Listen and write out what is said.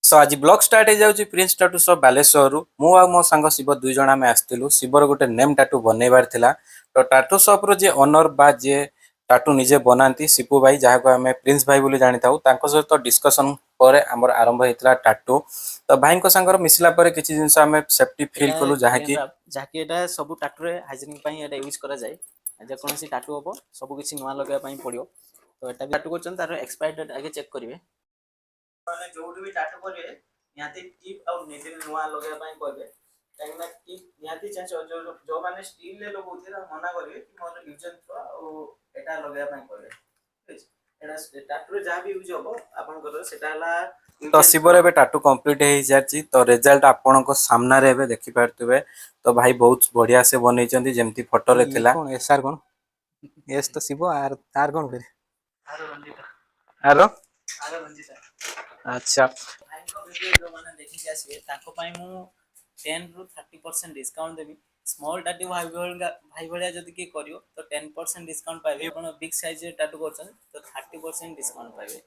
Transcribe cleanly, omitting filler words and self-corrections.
सो आज blog start हो जाଉଛି prince tattoo ସପ୍ ବାଲେଶ୍ୱରରୁ। ମୁଁ ଆଉ ମୋ ସାଙ୍ଗ ଶିବ ଦୁଇ ଜଣ ଆମେ ଆସିଥିଲୁ। ଶିବର ଗୋଟେ ନେମ୍ ଟାଟୁ ବନେଇବାର ଥିଲା। ତ ଟାଟୁ ସପ୍ର ଯିଏ ଅନର ବା ଯିଏ ଟାଟୁ ନିଜେ ବନାନ୍ତି ଶିପୁ ଭାଇ, ଯାହାକୁ ଆମେ ପ୍ରିନ୍ସ ଭାଇ ବୋଲି ଜାଣିଥାଉ, ତାଙ୍କ ସହିତ ଡିସ୍କସନ୍ ପରେ ଆମର ଆରମ୍ଭ ହେଇଥିଲା ଟାଟୁ। ତ ଭାଇଙ୍କ ସାଙ୍ଗରେ ମିଶିଲା ପରେ କିଛି ଜିନିଷ ଆମେ ସେଫ୍ଟି ଫିଲ୍ କଲୁ, ଯାହାକି ଏଟା ସବୁ ଟାଟୁରେ ହାଇଜିନିକ୍ ପାଇଁ ଏଟା ୟୁଜ୍ କରାଯାଏ। ଯେକୌଣସି ଟାଟୁ ହବ ସବୁ କିଛି ନୂଆ ଲଗାଇବା ପାଇଁ ପଡ଼ିବ। ତ ଏଟା ବି ଟାଟୁ କରୁଛନ୍ତି, ତାର ଏକ୍ସପାୟରି ଡେଟ୍ ଆଗେ ଚେକ୍ କରିବେ। ମାନେ ଯୋଉଠି ବି ଟାଟୁ କରିବେ ନିହାତି ଚିପ୍ ଆଉ ନିଡିଲ୍ ନୂଆ ଲଗାଇବା ପାଇଁ କହିବେ। କାହିଁକିନା ଚିପ୍ ନିହାତି ଚେଞ୍ଜ ଯୋଉମାନେ ଷ୍ଟିଲରେ ଲଗାଉଥିବେ ତାଙ୍କୁ ମନା କରିବେ କି ମୋର ୟୁଜ୍ ଆଣ୍ଡ ଥ୍ରୋ ଆଉ ଏଟା ଲଗାଇବା ପାଇଁ କହିବେ। ଏଟା ଟାଟୁରେ ଯାହା ବି ୟୁଜ୍ ହବ ଆପଣଙ୍କର ସେଟା ହେଲା। ତ ଶିବର ଏବେ ଟାଟୁ କମ୍ପ୍ଲିଟ୍ ହେଇସାରିଛି। ତ ରେଜଲ୍ଟ ଆପଣଙ୍କ ସାମ୍ନାରେ ଏବେ ଦେଖିପାରୁଥିବେ। ତ ଭାଇ ବହୁତ ବଢିଆ ସେ ବନେଇଛନ୍ତି, ଯେମିତି ଫଟୋରେ ଥିଲା। କଣ ଏସ୍ଆର୍ କଣ ଏସ୍ ତ ଶିବ ଆର କଣ ଫେରେ ଆର ଆଚ୍ଛା। ଭାଇଙ୍କ ଭିଡ଼ିଓ ଯୋଉମାନେ ଦେଖିକି ଆସିବେ ତାଙ୍କ ପାଇଁ ମୁଁ 10ରୁ 30% ଡିସକାଉଣ୍ଟ ଦେବି। ସ୍ମଲ୍ ଟାଟୁ ଭାଇ ଭଳିଆ ଯଦି କିଏ କରିବ ତ 10% ଡିସକାଉଣ୍ଟ ପାଇବେ। ଆପଣ ବିଗ୍ ସାଇଜରେ ଟାଟୁ କରୁଛନ୍ତି ତ 30% ଡିସକାଉଣ୍ଟ ପାଇବେ।